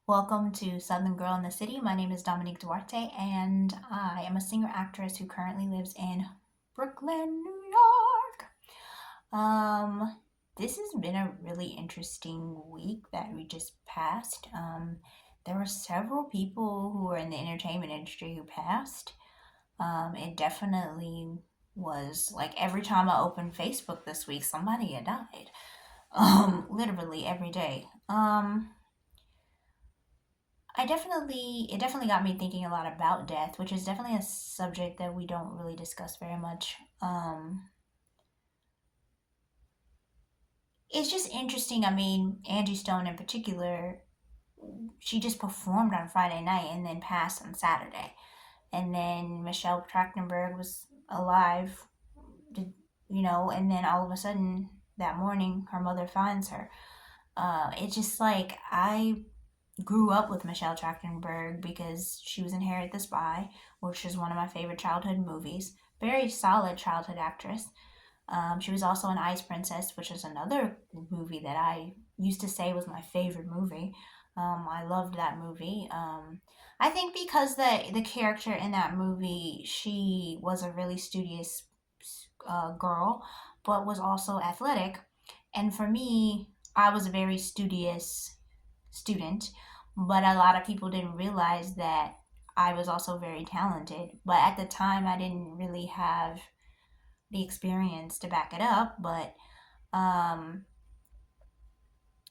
Welcome to Southern Girl in the City. My name is Dominique Duarte, and I am a singer actress who currently lives in Brooklyn, New York. This has been a really interesting week that we just passed. There were several people who were in the entertainment industry who passed. It definitely was like every time I opened Facebook this week, somebody had died. Literally every day. It definitely got me thinking a lot about death, which is definitely a subject that we don't really discuss very much. It's just interesting. I mean, Angie Stone in particular, she just performed on Friday night and then passed on Saturday. And then Michelle Trachtenberg was alive, and then all of a sudden that morning her mother finds her. It's just like I grew up with Michelle Trachtenberg because she was in Harriet the Spy, which is one of my favorite childhood movies. Very solid childhood actress. She was also in Ice Princess, which is another movie that I used to say was my favorite movie. I loved that movie. I think because the character in that movie, she was a really studious girl, but was also athletic. And for me, I was a very studious student, but a lot of people didn't realize that I was also very talented. But at the time, I didn't really have the experience to back it up. But um,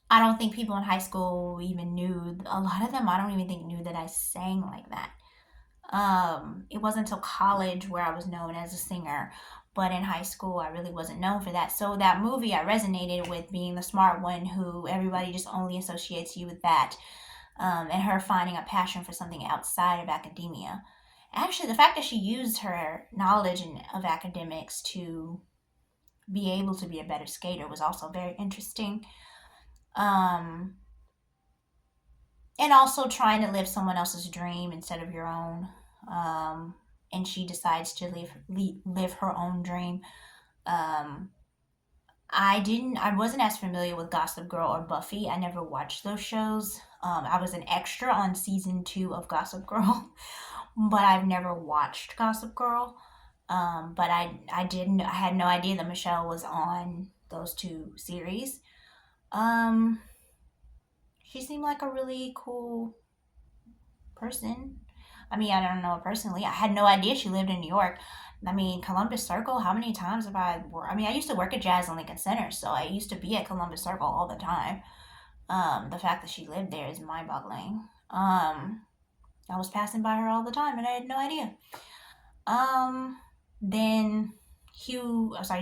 I don't think people in high school even knew. A lot of them, I don't even think knew that I sang like that. It wasn't until college where I was known as a singer. But in high school, I really wasn't known for that. So that movie, I resonated with being the smart one who everybody just only associates you with that, and her finding a passion for something outside of academia. Actually, the fact that she used her knowledge of academics to be able to be a better skater was also very interesting. Um, and also trying to live someone else's dream instead of your own. Um, and she decides to live her own dream. Um, I wasn't as familiar with Gossip Girl or Buffy. I never watched those shows. I was an extra on season 2 of Gossip Girl, but I've never watched Gossip Girl. But I didn't I had no idea that Michelle was on those two series. Um, she seemed like a really cool person. I mean, I don't know her personally. I had no idea she lived in New York. I mean, Columbus Circle, how many times have I worked? I mean, I used to work at Jazz and Lincoln Center, so I used to be at Columbus Circle all the time. The fact that she lived there is mind boggling. I was passing by her all the time and I had no idea. Um, then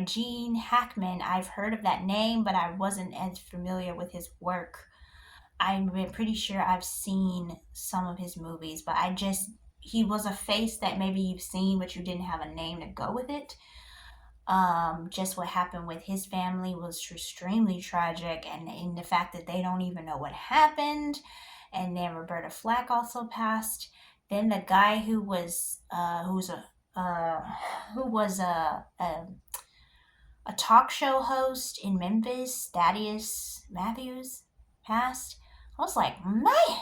Gene Hackman, I've heard of that name, but I wasn't as familiar with his work. I'm pretty sure I've seen some of his movies, but he was a face that maybe you've seen, but you didn't have a name to go with it. Just what happened with his family was extremely tragic, and in the fact that they don't even know what happened. And then Roberta Flack also passed. Then the guy uh, who was a talk show host in Memphis, Thaddeus Matthews, passed. I was like, man,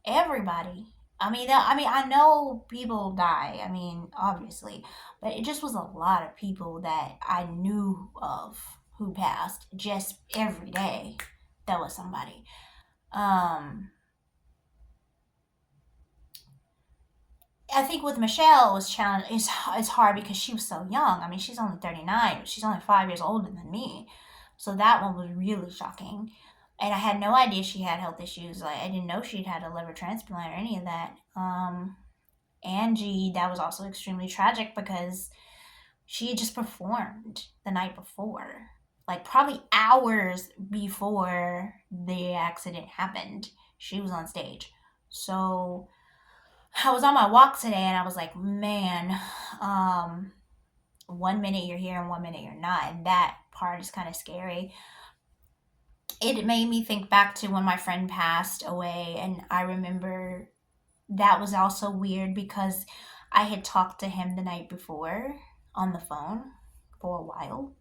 everybody. I know people die. I mean, obviously, but it just was a lot of people that I knew of who passed. Just every day, there was somebody. Um, I think with Michelle it was challenge. It's hard because she was so young. I mean, she's only 39. She's only 5 years older than me, so that one was really shocking. And I had no idea she had health issues. Like I didn't know she'd had a liver transplant or any of that. Angie, that was also extremely tragic because she had just performed the night before, like probably hours before the accident happened. She was on stage. So I was on my walk today and I was like, man, um, 1 minute you're here and 1 minute you're not. And that part is kind of scary. It made me think back to when my friend passed away. And I remember that was also weird because I had talked to him the night before on the phone for a while.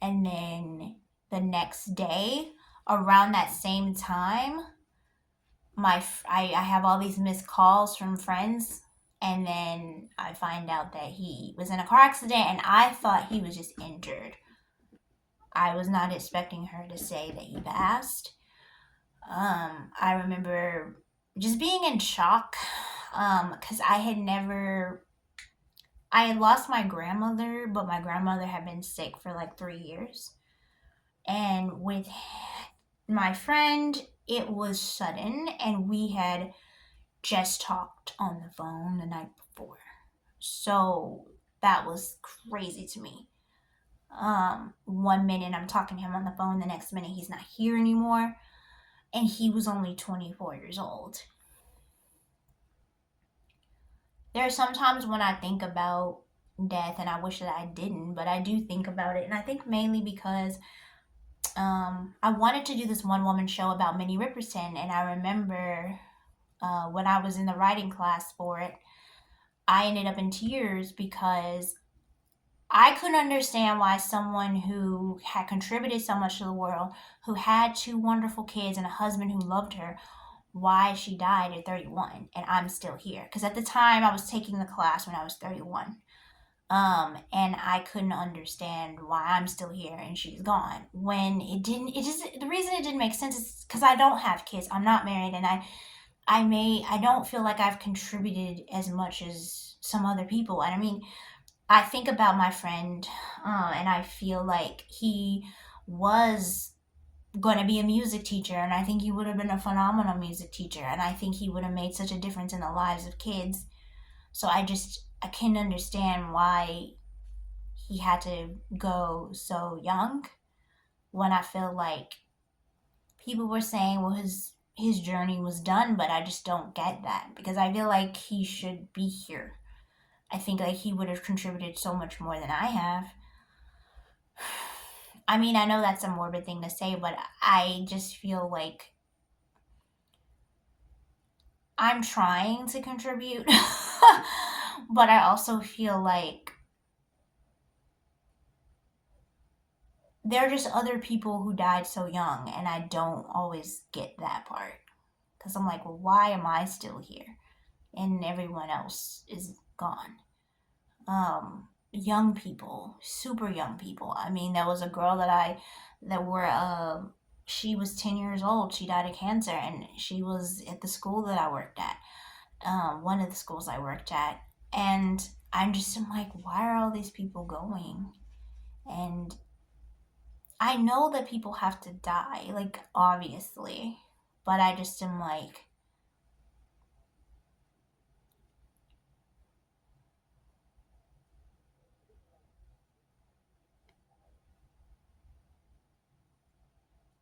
And then the next day, around that same time, I have all these missed calls from friends, and then I find out that he was in a car accident, and I thought he was just injured. I was not expecting her to say that he passed. I remember just being in shock, because I had lost my grandmother, but my grandmother had been sick for like 3 years. And with my friend, it was sudden, and we had just talked on the phone the night before. So that was crazy to me. 1 minute I'm talking to him on the phone, the next minute he's not here anymore, and he was only 24 years old. There are some times when I think about death, and I wish that I didn't, but I do think about it, and I think mainly because I wanted to do this one woman show about Minnie Riperton, and I remember when I was in the writing class for it, I ended up in tears because I couldn't understand why someone who had contributed so much to the world, who had two wonderful kids and a husband who loved her, why she died at 31 and I'm still here. Because at the time I was taking the class when I was 31. And I couldn't understand why I'm still here and she's gone. When the reason it didn't make sense is because I don't have kids. I'm not married, and I don't feel like I've contributed as much as some other people. And I mean, I think about my friend, and I feel like he was going to be a music teacher, and I think he would have been a phenomenal music teacher, and I think he would have made such a difference in the lives of kids. So I can understand why he had to go so young, when I feel like people were saying, well, his journey was done, but I just don't get that, because I feel like he should be here. I think like he would have contributed so much more than I have. I mean, I know that's a morbid thing to say, but I just feel like I'm trying to contribute. But I also feel like there are just other people who died so young, and I don't always get that part. Because I'm like, well, why am I still here? And everyone else is gone. Young people, super young people. I mean, there was a girl she was 10 years old. She died of cancer, and she was at the school that I worked at, one of the schools I worked at. And I'm like, why are all these people going? And I know that people have to die, like, obviously, but I just am like,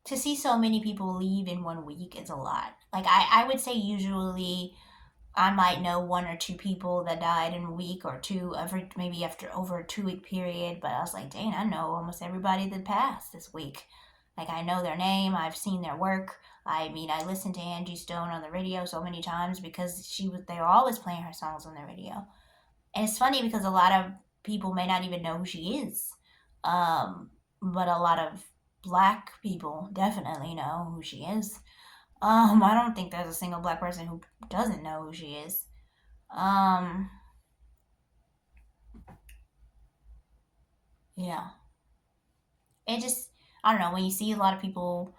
to see so many people leave in 1 week is a lot. Like, I would say usually I might know one or two people that died in a week or two, maybe after over a 2 week period. But I was like, dang, I know almost everybody that passed this week. Like, I know their name, I've seen their work. I mean, I listened to Angie Stone on the radio so many times because they were always playing her songs on the radio. And it's funny because a lot of people may not even know who she is. But a lot of black people definitely know who she is. I don't think there's a single black person who doesn't know who she is. Um, yeah. It just, I don't know, when you see a lot of people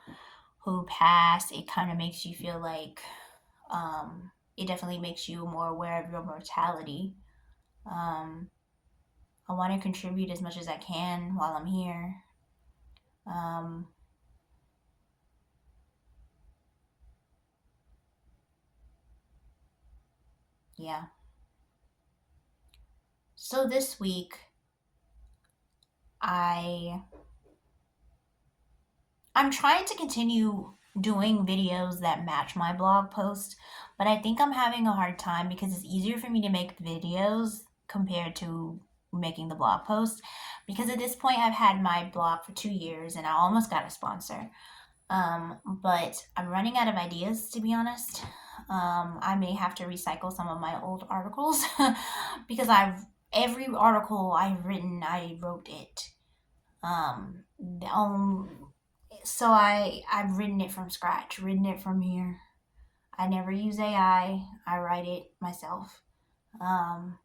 who pass, it kind of makes you feel like, it definitely makes you more aware of your mortality. Um, I want to contribute as much as I can while I'm here. Um, yeah. So this week, I I'm trying to continue doing videos that match my blog post, but I think I'm having a hard time because it's easier for me to make videos compared to making the blog post. Because at this point, I've had my blog for 2 years and I almost got a sponsor. But I'm running out of ideas, to be honest. I may have to recycle some of my old articles because every article I've written, I wrote it. Um, um, so I've written it from scratch, written it from here. I never use AI. I write it myself. Um,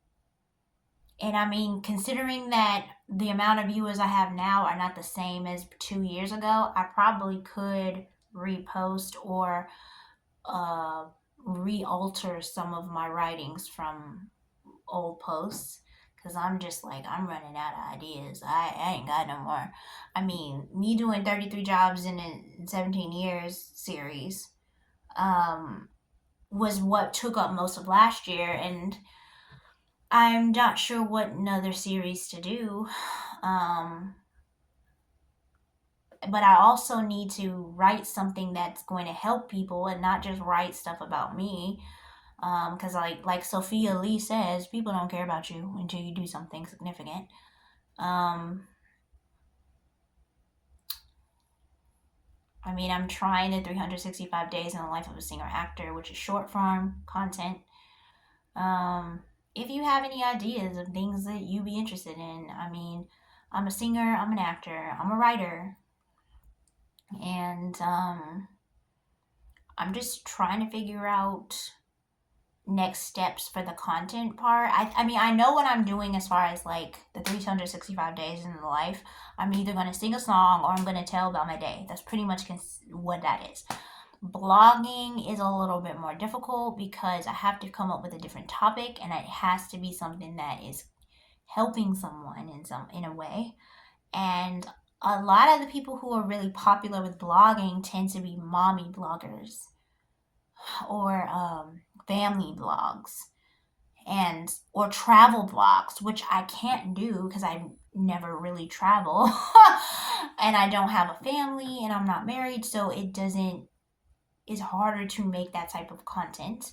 and I mean, considering that the amount of viewers I have now are not the same as 2 years ago, I probably could repost or uh, re-alter some of my writings from old posts, because I'm just like, I'm running out of ideas. I ain't got no more. I mean, me doing 33 jobs in a 17 years series um, was what took up most of last year, and I'm not sure what another series to do. Um, but I also need to write something that's going to help people and not just write stuff about me. Because like Sophia Lee says, people don't care about you until you do something significant. Um, I mean, I'm trying the 365 days in the life of a singer actor, which is short form content. Um, if you have any ideas of things that you be interested in, I mean, I'm a singer, I'm an actor, I'm a writer, and I'm just trying to figure out next steps for the content part. I mean, I know what I'm doing as far as like the 365 days in the life. I'm either going to sing a song or I'm going to tell about my day. That's pretty much what that is. Blogging is a little bit more difficult because I have to come up with a different topic, and it has to be something that is helping someone in a way. And a lot of the people who are really popular with blogging tend to be mommy bloggers or family blogs and or travel blogs, which I can't do because I never really travel and I don't have a family and I'm not married, so it's harder to make that type of content.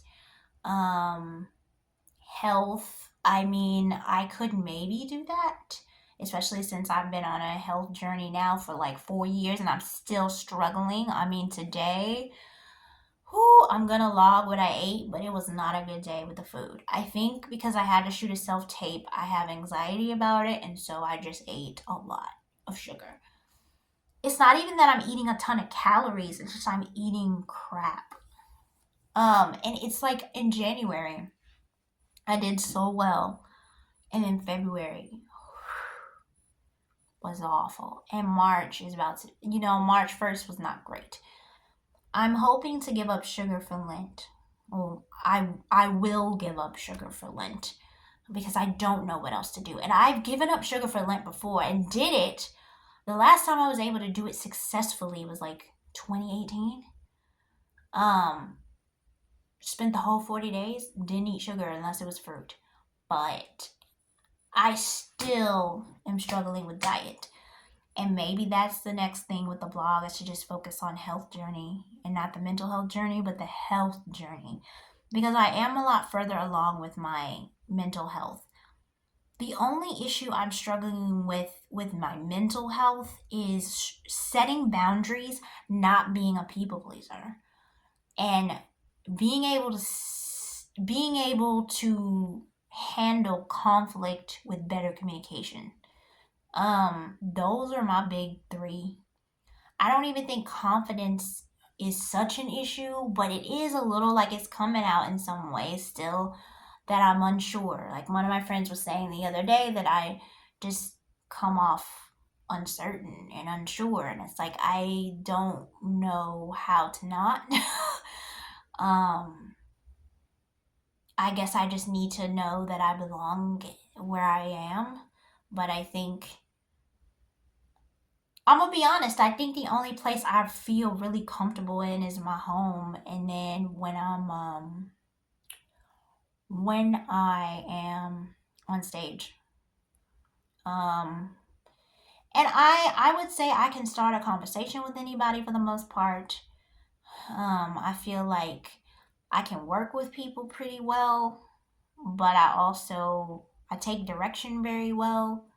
um Health, I mean, I could maybe do that, especially since I've been on a health journey now for like 4 years and I'm still struggling. I mean, today, whew, I'm gonna log what I ate, but it was not a good day with the food. I think because I had to shoot a self tape, I have anxiety about it, and so I just ate a lot of sugar. It's not even that I'm eating a ton of calories, it's just I'm eating crap. And it's like in January, I did so well, and in February was awful. And March is about to, March 1st was not great. I'm hoping to give up sugar for Lent. Well, I will give up sugar for Lent because I don't know what else to do. And I've given up sugar for Lent before and did it. The last time I was able to do it successfully was like 2018. Um, Spent the whole 40 days, didn't eat sugar unless it was fruit. But I still am struggling with diet. And maybe that's the next thing with the blog. I should just focus on health journey and not the mental health journey, but the health journey. Because I am a lot further along with my mental health. The only issue I'm struggling with my mental health is setting boundaries, not being a people pleaser, and being able to handle conflict with better communication. Those are my big three. I don't even think confidence is such an issue, but it is a little like it's coming out in some ways still that I'm unsure. Like one of my friends was saying the other day that I just come off uncertain and unsure, and it's like I don't know how to not. um I guess I just need to know that I belong where I am, but I think I'm gonna be honest. I think the only place I feel really comfortable in is my home, and then when I am on stage. Um, and I would say I can start a conversation with anybody for the most part. I feel like I can work with people pretty well, but I take direction very well.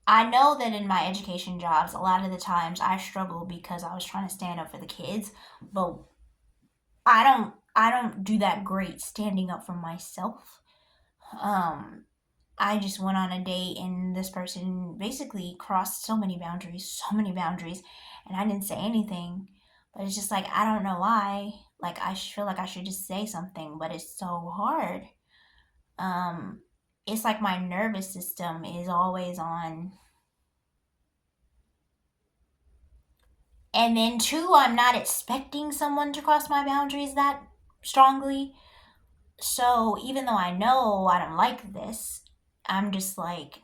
I know that in my education jobs, a lot of the times I struggle because I was trying to stand up for the kids, but I don't do that great standing up for myself. Um, I just went on a date and this person basically crossed so many boundaries, and I didn't say anything. But it's just like, I don't know why. Like, I feel like I should just say something, but it's so hard. Um, it's like my nervous system is always on. And then, two, I'm not expecting someone to cross my boundaries that strongly. So, even though I know I don't like this, I'm just like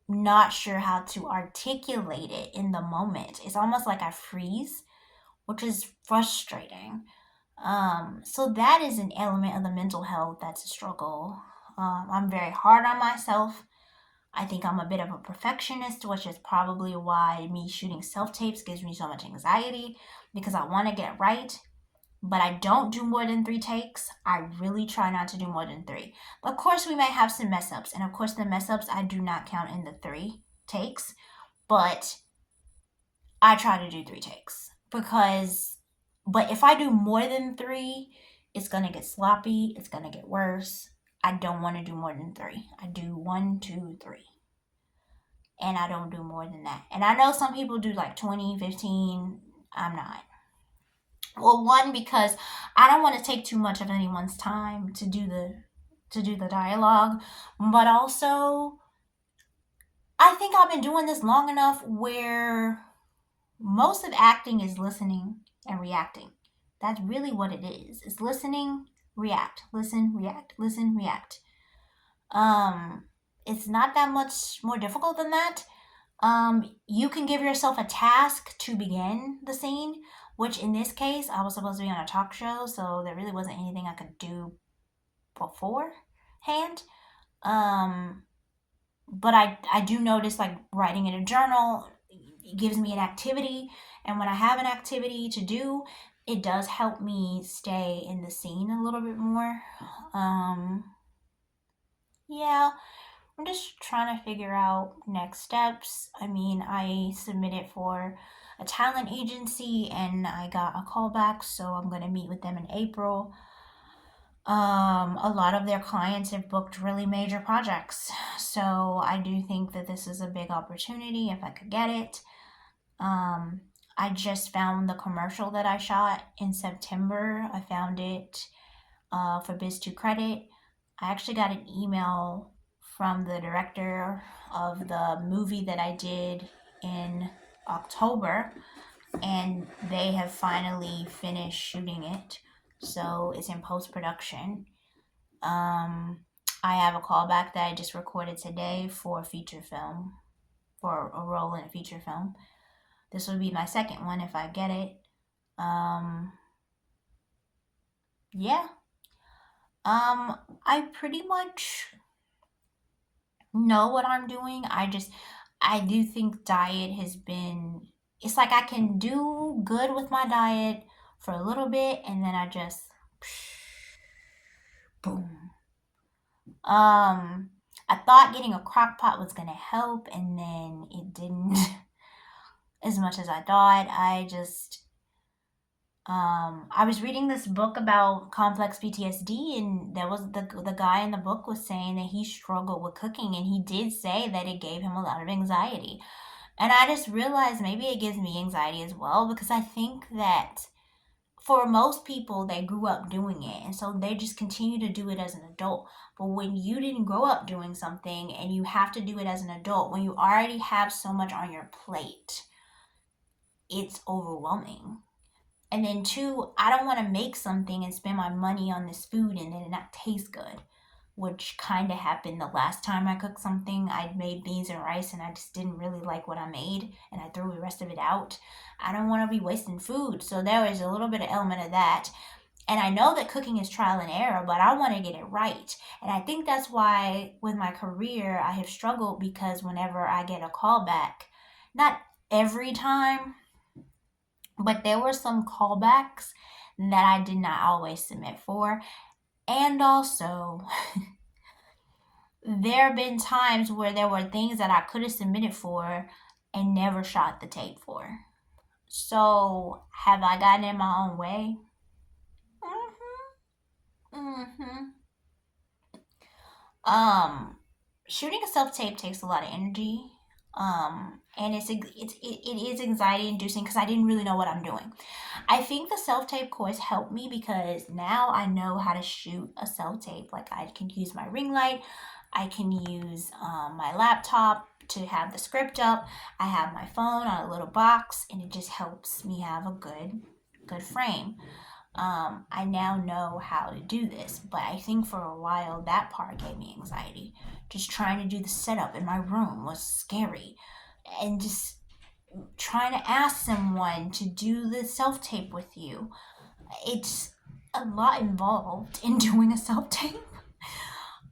not sure how to articulate it in the moment. It's almost like I freeze, which is frustrating. So that is an element of the mental health that's a struggle. I'm very hard on myself. I think I'm a bit of a perfectionist, which is probably why me shooting self tapes gives me so much anxiety because I want to get it right. But I don't do more than 3 takes. I really try not to do more than three. Of course, we may have some mess ups, and of course, the mess ups I do not count in the 3 takes. But I try to do 3 takes because, but if I do more than three, it's gonna get sloppy. It's gonna get worse. I don't want to do more than three. I do one, two, three, and I don't do more than that. And I know some people do like 20, 15. I'm not. Well, one, because I don't want to take too much of anyone's time to do the dialogue, but also I think I've been doing this long enough where most of acting is listening and reacting. That's really what it is. It's listening, react, listen, react, listen, react. Um, it's not that much more difficult than that. You can give yourself a task to begin the scene, which in this case, I was supposed to be on a talk show, so there really wasn't anything I could do beforehand. Um, but I do notice like writing in a journal gives me an activity, and when I have an activity to do, it does help me stay in the scene a little bit more. Um, yeah, I'm just trying to figure out next steps. I mean, I submitted for a talent agency and I got a call back, so I'm going to meet with them in April. A lot of their clients have booked really major projects, so I do think that this is a big opportunity if I could get it. Um, I just found the commercial that I shot in September. I found it for Biz2 Credit. I actually got an email from the director of the movie that I did in October, and they have finally finished shooting it. So it's in post production. Um, I have a callback that I just recorded today for a feature film, for a role in a feature film. This would be my second one if I get it. Um, yeah. I pretty much know what I'm doing. I do think diet has been, it's like I can do good with my diet for a little bit and then I just, boom. I thought getting a crock pot was gonna help and then it didn't as much as I thought. I was reading this book about complex PTSD, and there was the guy in the book was saying that he struggled with cooking, and he did say that it gave him a lot of anxiety. And I just realized maybe it gives me anxiety as well because I think that for most people they grew up doing it, and so they just continue to do it as an adult. But when you didn't grow up doing something and you have to do it as an adult, when you already have so much on your plate, it's overwhelming. And then two, I don't want to make something and spend my money on this food and then it not taste good, which kind of happened the last time I cooked something. I made beans and rice and I just didn't really like what I made and I threw the rest of it out. I don't want to be wasting food. So there was a little bit of element of that. And I know that cooking is trial and error, but I want to get it right. And I think that's why with my career, I have struggled because whenever I get a call back, not every time, but there were some callbacks that I did not always submit for. And also, there have been times where there were things that I could have submitted for and never shot the tape for. So, have I gotten in my own way? Mm-hmm. Um, Shooting a self tape takes a lot of energy. And it is anxiety inducing because I didn't really know what I'm doing. I think the self-tape course helped me because now I know how to shoot a self-tape. Like I can use my ring light, I can use my laptop to have the script up. I have my phone on a little box, and it just helps me have a good frame. I now know how to do this, but I think for a while that part gave me anxiety. Just trying to do the setup in my room was scary, and just trying to ask someone to do the self tape with you. It's a lot involved in doing a self tape.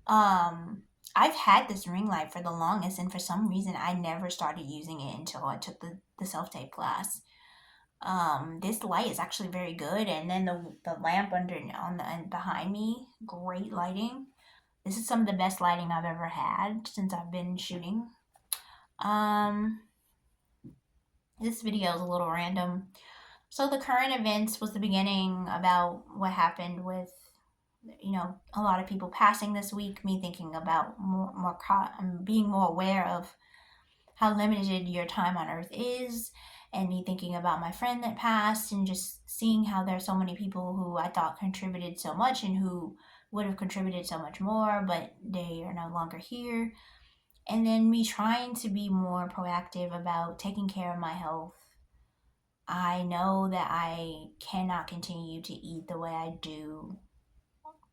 Um, I've had this ring light for the longest, and for some reason, I never started using it until I took the self tape class. This light is actually very good, and then the lamp under on the and behind me, great lighting. This is some of the best lighting I've ever had since I've been shooting. Um, this video is a little random. So the current events was the beginning about what happened with, a lot of people passing this week. Me thinking about being more aware of how limited your time on earth is, and me thinking about my friend that passed, and just seeing how there's so many people who I thought contributed so much and who would have contributed so much more, but they are no longer here. And then me trying to be more proactive about taking care of my health. I know that I cannot continue to eat the way I do,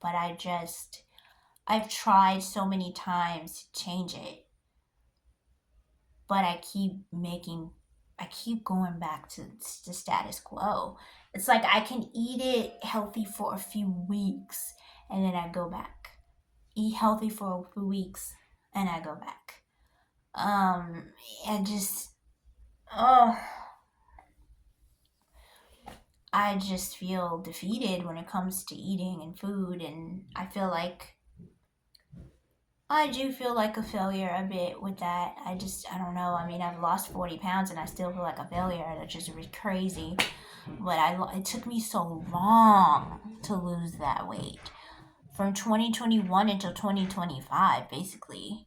but I've tried so many times to change it, but I keep going back to the status quo. It's like I can eat it healthy for a few weeks and then I go back. Eat healthy for a few weeks and I go back. And just, oh, I just feel defeated when it comes to eating and food, and I do feel like a failure a bit with that. I don't know. I mean, I've lost 40 pounds and I still feel like a failure. That's just crazy. But it took me so long to lose that weight. From 2021 until 2025, basically.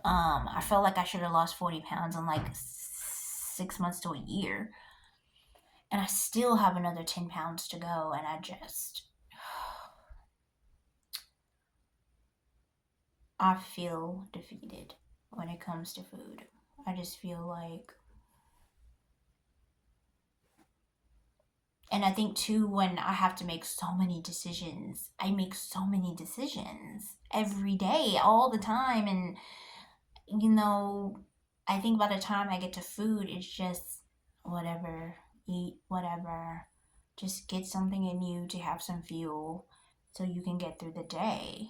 I felt like I should have lost 40 pounds in like 6 months to a year. And I still have another 10 pounds to go. And I feel defeated when it comes to food. I just feel like, and I think too, when I have to make so many decisions, I make so many decisions every day, all the time. And, I think by the time I get to food, it's just whatever, eat whatever, just get something in you to have some fuel so you can get through the day.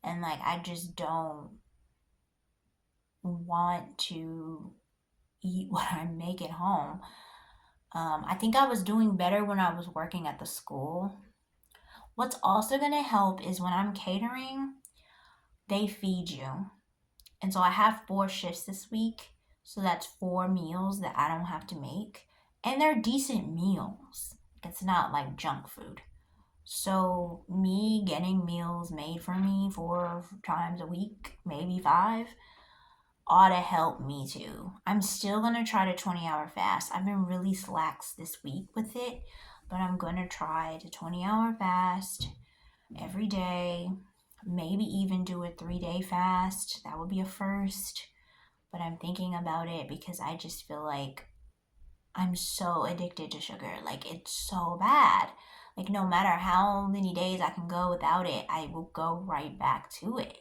And like, I just don't want to eat what I make at home. I think I was doing better when I was working at the school. What's also going to help is when I'm catering, they feed you. And so I have 4 shifts this week. So that's 4 meals that I don't have to make. And they're decent meals. It's not like junk food. So me getting meals made for me 4 times a week, maybe 5, ought to help me too. I'm still going to try the 20-hour fast. I've been really lax this week with it, but I'm going to try the 20-hour fast every day. Maybe even do a 3-day fast. That would be a first. But I'm thinking about it because I just feel like I'm so addicted to sugar. Like, it's so bad. Like, no matter how many days I can go without it, I will go right back to it.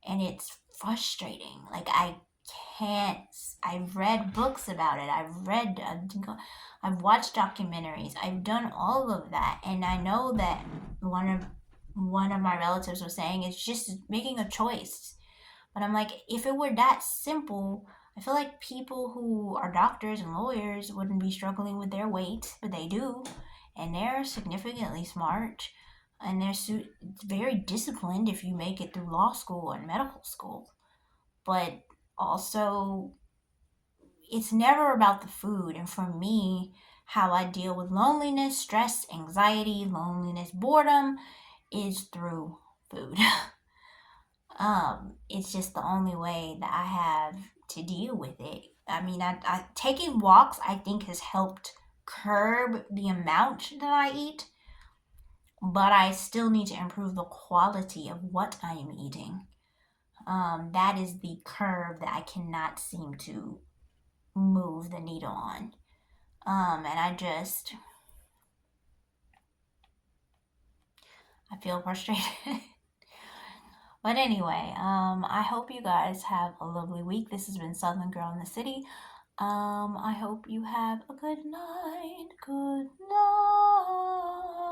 And it's frustrating. Like, I've read books about it. I've watched documentaries. I've done all of that. And I know that one of my relatives was saying it's just making a choice. But I'm like, if it were that simple, I feel like people who are doctors and lawyers wouldn't be struggling with their weight, but they do. And they're significantly smart. And they're very disciplined if you make it through law school and medical school. But also, it's never about the food. And for me, how I deal with loneliness, stress, anxiety, loneliness, boredom is through food. It's just the only way that I have to deal with it. I mean, taking walks, I think, has helped curb the amount that I eat, but I still need to improve the quality of what I am eating. That is the curve that I cannot seem to move the needle on. And I feel frustrated. But anyway, I hope you guys have a lovely week. This has been Southern Girl in the City. I hope you have a good night. Good night.